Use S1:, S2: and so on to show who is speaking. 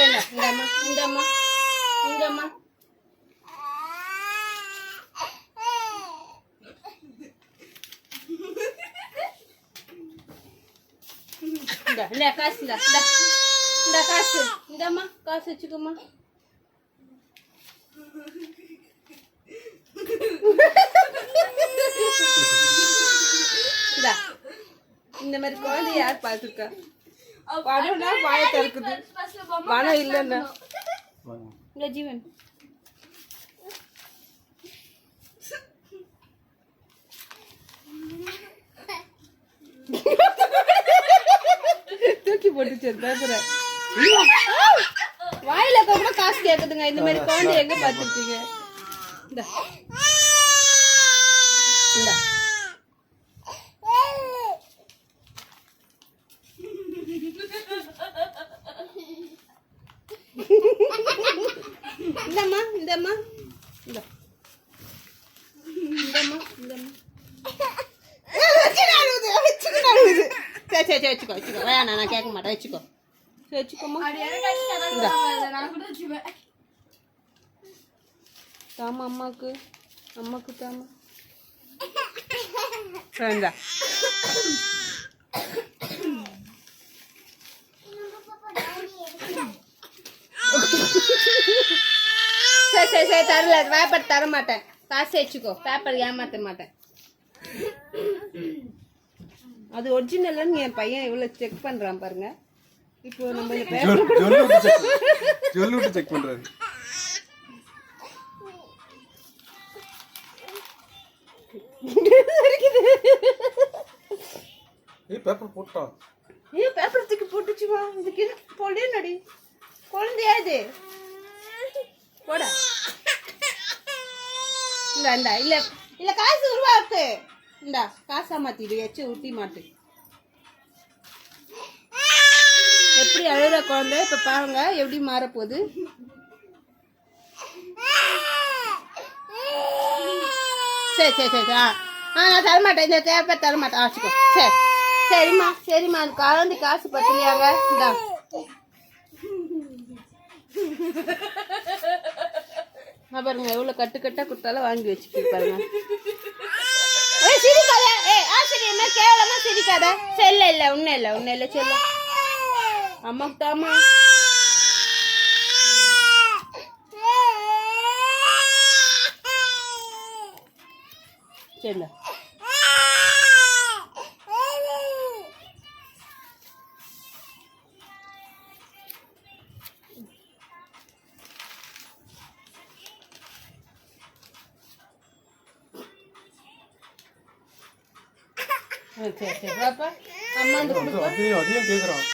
S1: இந்தம்மா இந்தம்மா இந்தம்மா இந்த காசு இந்த காசு இந்தம்மா காசு வச்சுக்கோமா. இந்த மாதிரி குழந்தை யார் பார்த்துருக்கா? பணம்னா வாய திறக்குது, பணம் இல்லைன்னா இல்லை ஜீவன். தூக்கி போட்டுச்சு பேப்பர. வாயில கூட காசு கேக்குதுங்க. இந்த மாதிரி குழந்தை எங்க பார்த்துருக்கீங்க? இந்த இந்தம்மா இந்தம்மா இந்த இந்தம்மா இந்தம்மா சரி சரி வச்சுக்கோ வச்சுக்கோ. வேணாம் நான் கேட்க மாட்டேன். வச்சுக்கோ வச்சுக்கோமா. தாமா அம்மாவுக்கு அம்மாவுக்கு தாமா. இந்தா சரி சரி சரி தரல. பேப்பர் தர மாட்டேன். காசு வச்சுக்கோ. பேப்பர் ஏமாற்ற மாட்டேன். அது ஒரிஜினல்னு என் பையன் இவ்வளோ செக் பண்ணுறான் பாருங்க. இப்போ நம்ம இந்த
S2: பேப்பர் செக் பண்ணுறாரு. பேப்பர் போட்டா
S1: பேப்பர் தூக்கி போட்டுச்சுமா. இதுக்கு போலே நடி குழந்தையா இது போடா. இந்தா இந்தா இல்லை இல்லை காசு உருவாக்கு. இந்தா காசா மாத்திடு. எச்சு ஊட்டி மாட்டு. எப்படி அழுகிற குழந்தை இப்ப பாருங்க எப்படி மாறப்போகுது. சரி சரி சரி நான் தரமாட்டேன். இந்த பேப்பர் தரமாட்டேன். ஆச்சுக்கோ. சரி சரிம்மா சரிம்மா. அது குழந்தை காசு பத்தலையாங்க. இந்தா பாருங்க எவ்வளோ கட்டு கட்டா கொடுத்தாலும் வாங்கி வச்சுட்டு பாருங்க. சிரிக்காத. ஆசிரியமா கேவலமா சிரிக்காத. செல்ல இல்லை ஒன்றும் இல்லை ஒன்றும் இல்லை. செல்ல அம்மாக்கு தாமா. செல்ல சரி சரி பாப்பா அம்மா
S2: அதையும் கேட்குறான்.